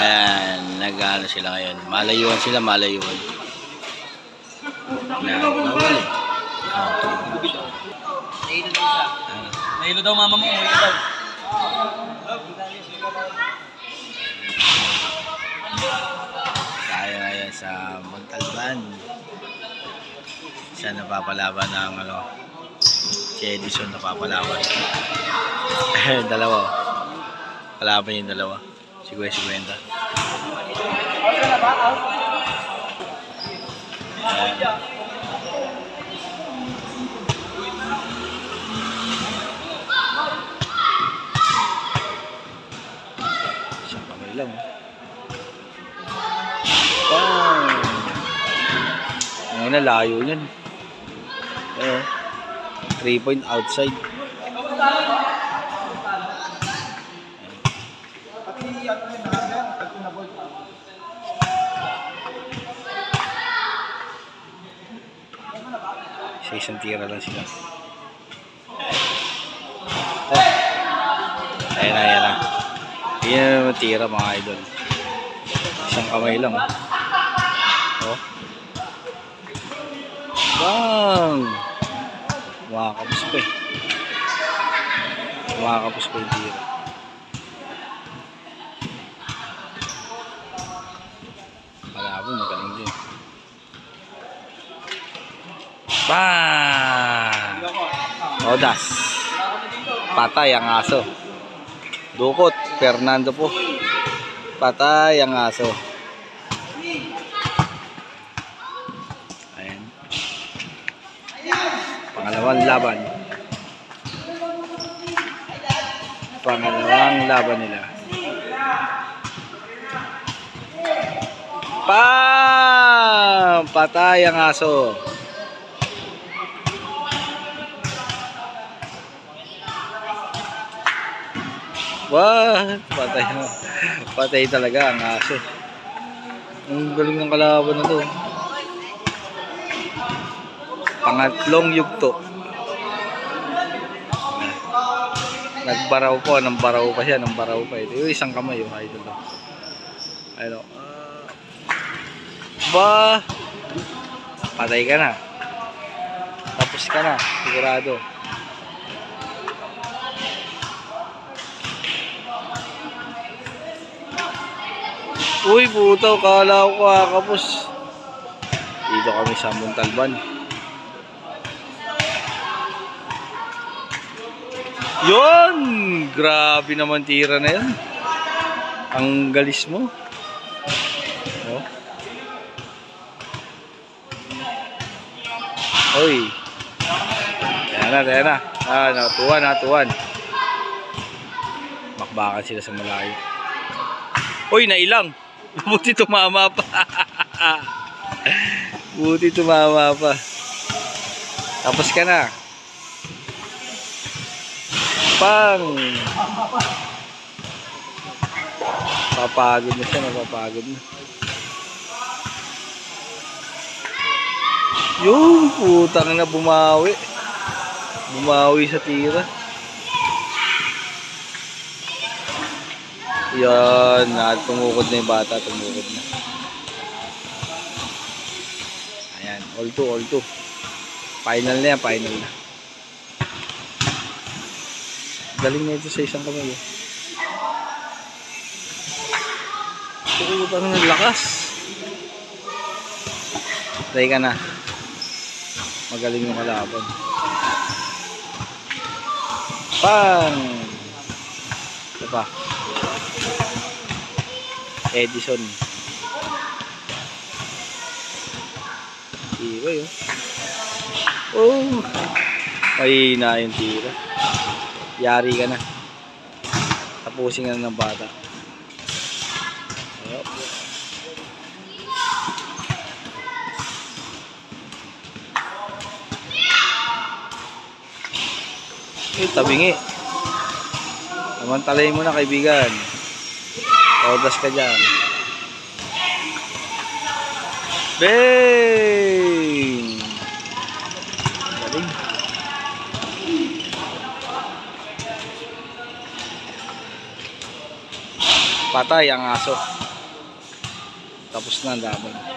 Ayan, nag-ano sila ngayon. Malayuan sila, malayuan. Nawali. Nahilo daw mama mo, nahilo daw. Tayo ngayon sa Montalban. Siya napapalaban ng si Edison napapalaban. Dalawa. Palaban yung dalawa. 50-50. Isang kamay lang. Wow. Ngayon na layo yun. 3 point outside. Sa isang tira lang sila. Ayan na, ayan na. Hindi na naman tira mga idol. Isang kamay lang. Bang! Makakapos pa eh. Makakapos pa yung tira. Malabo, magaling din. Bang! Odas. Patay ang aso. Dukot, Fernando po. Patay ang aso. Ayan. Pangalawang laban. Pangalawang laban nila. Pam! Patay ang aso. What? Patay na. Patay talaga ang aso. Ang galing ng kalaban na to. Pangatlong yugto. Nagbaraw po. Nang baraw pa siya. Nang baraw pa. Ito yung isang kamay. Yung idol. Ayun. Ba? Patay ka na. Tapos ka na. Sigurado. Uy, putaw, kala ko kakapos. Dito kami sa Montalban. Yun! Grabe naman tira na yan. Ang galis mo. Oh. Uy. Ayan na. Natuwan. Makbakan sila sa malayo. Uy, nailang. Buti tumama pa. Buti tumama pa. Tapos ka na. Pang! Papagod na siya. Napapagod na. Yung putang na bumawi. Bumawi sa tira. Yan, tumukod na yung bata, tumukod na. Ayan, all two. Final na yan, final na. Galing na ito sa isang kamay. Putang ng lakas. Try ka na. Magaling yung kalaban. Pang! Ito pa. Edison. Tira yun. Oh! Mahina yung tira. Yari ka na. Tapusin ka na ng bata. Tabingi. Samantalayin mo na, kaibigan. Odas ka dyan. Bang! Galing. Patay ang aso. Tapos na ang dami.